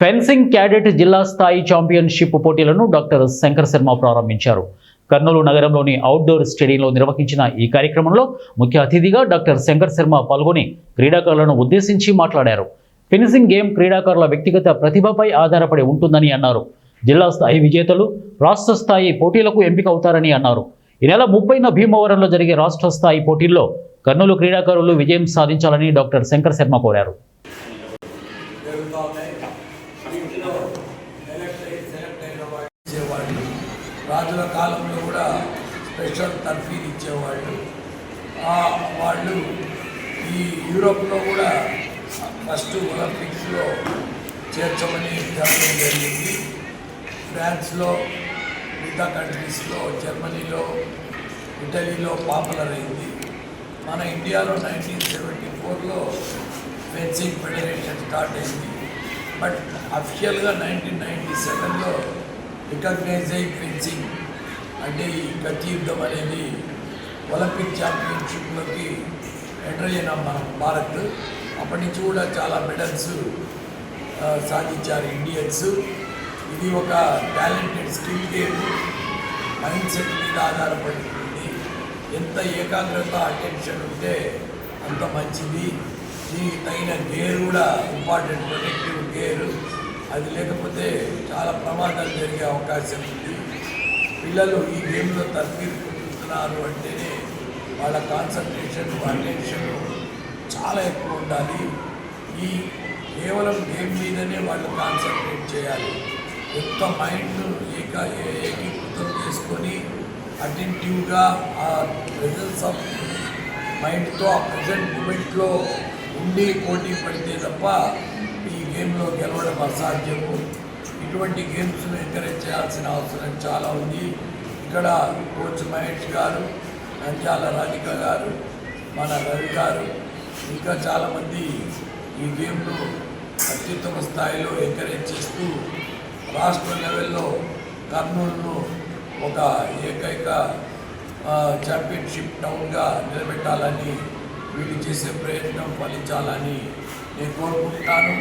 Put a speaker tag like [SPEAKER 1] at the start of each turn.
[SPEAKER 1] Fencing cadet జిల్లా స్థాయి championship పోటీలను డాక్టర్ శంకర్ శర్మ ప్రారంభించారు. కర్నూలు నగరంలోని అవుట్డోర్ స్టేడియంలో నిర్వహించిన ఈ కార్యక్రమంలో ముఖ్య అతిథిగా డాక్టర్ శంకర్ శర్మ పాల్గొని క్రీడాకారులను ఉద్దేశించి మాట్లాడారు. ఫెన్సింగ్ గేమ్ క్రీడాకారుల వ్యక్తిగత ప్రతిభపై ఆధారపడి ఉంటుందని అన్నారు. జిల్లా స్థాయి విజేతలు రాష్ట్ర స్థాయి పోటీలకు ఎంపిక అవుతారని అన్నారు. ఈ నెల 30న భీమవరంలో జరిగే రాష్ట్ర స్థాయి పోటీల్లో కర్నూలు క్రీడాకారులు విజయం సాధించాలని డాక్టర్ శంకర్ శర్మ కోరారు.
[SPEAKER 2] రాజుల కాలంలో కూడా స్పెషల్ తర్ఫీదు ఇచ్చేవాళ్ళు. వాళ్ళు ఈ యూరోప్లో కూడా ఫస్ట్ ఒలింపిక్స్లో చేర్చమని చెప్పడం జరిగింది. ఫ్రాన్స్లో, మిగతా కంట్రీస్లో, జర్మనీలో, ఇటలీలో పాపులర్ అయింది. మన ఇండియాలో 1974లో ఫెన్సింగ్ ఫెడరేషన్ స్టార్ట్ అయింది. బట్ అఫిషియల్గా 1997లో రికగ్నైజ్ అయ్యి ఫెన్సింగ్ అంటే ఈ కత్తి యుద్ధం అనేది ఒలింపిక్ ఛాంపియన్షిప్లోకి ఎంటర్ అయినాం మనం భారత్. అప్పటి నుంచి కూడా చాలా మెడల్స్ సాధించారు ఇండియన్స్. ఇది ఒక talented skill game, mind set మీద ఆధారపడుతుంది. ఎంత ఏకాగ్రత అటెన్షన్ ఉంటే అంత మంచిది. దీనికి తగిన గేర్ కూడా ఇంపార్టెంట్, ప్రొటెక్టివ్ గేరు. అది లేకపోతే చాలా ప్రమాదాలు జరిగే అవకాశం ఉంది. పిల్లలు ఈ గేమ్లో తర్ఫీదు పొందుతున్నారు అంటేనే వాళ్ళ కాన్సన్ట్రేషన్, అటెన్షన్ చాలా ఎక్కువ ఉండాలి. ఈ కేవలం గేమ్ మీదనే వాళ్ళు కాన్సన్ట్రేట్ చేయాలి. ఎంత మైండ్ను ఏకీకృతం చేసుకొని అటెంటివ్గా ఆ ప్రెజెన్స్ ఆఫ్ మైండ్తో ఆ ప్రజెంట్ మూమెంట్లో ఉండి పోటీ పడితే తప్ప ఈ గేమ్లో గెలవడం అసాధ్యము. ఇటువంటి గేమ్స్ను ఎంకరేజ్ చేయాల్సిన అవసరం చాలా ఉంది. ఇక్కడ కోచ్ మహేష్ గారు, నంద్యాల రాధిక గారు, మన రవి గారు, ఇంకా చాలామంది ఈ గేమ్ను అత్యుత్తమ స్థాయిలో ఎంకరేజ్ చేస్తూ రాష్ట్ర లెవెల్లో కర్నూలును ఒక ఏకైక ఛాంపియన్షిప్ టౌన్గా నిలబెట్టాలని వీళ్ళు చేసే ప్రయత్నం ఫలించాలని నేను కోరుకుంటున్నాను.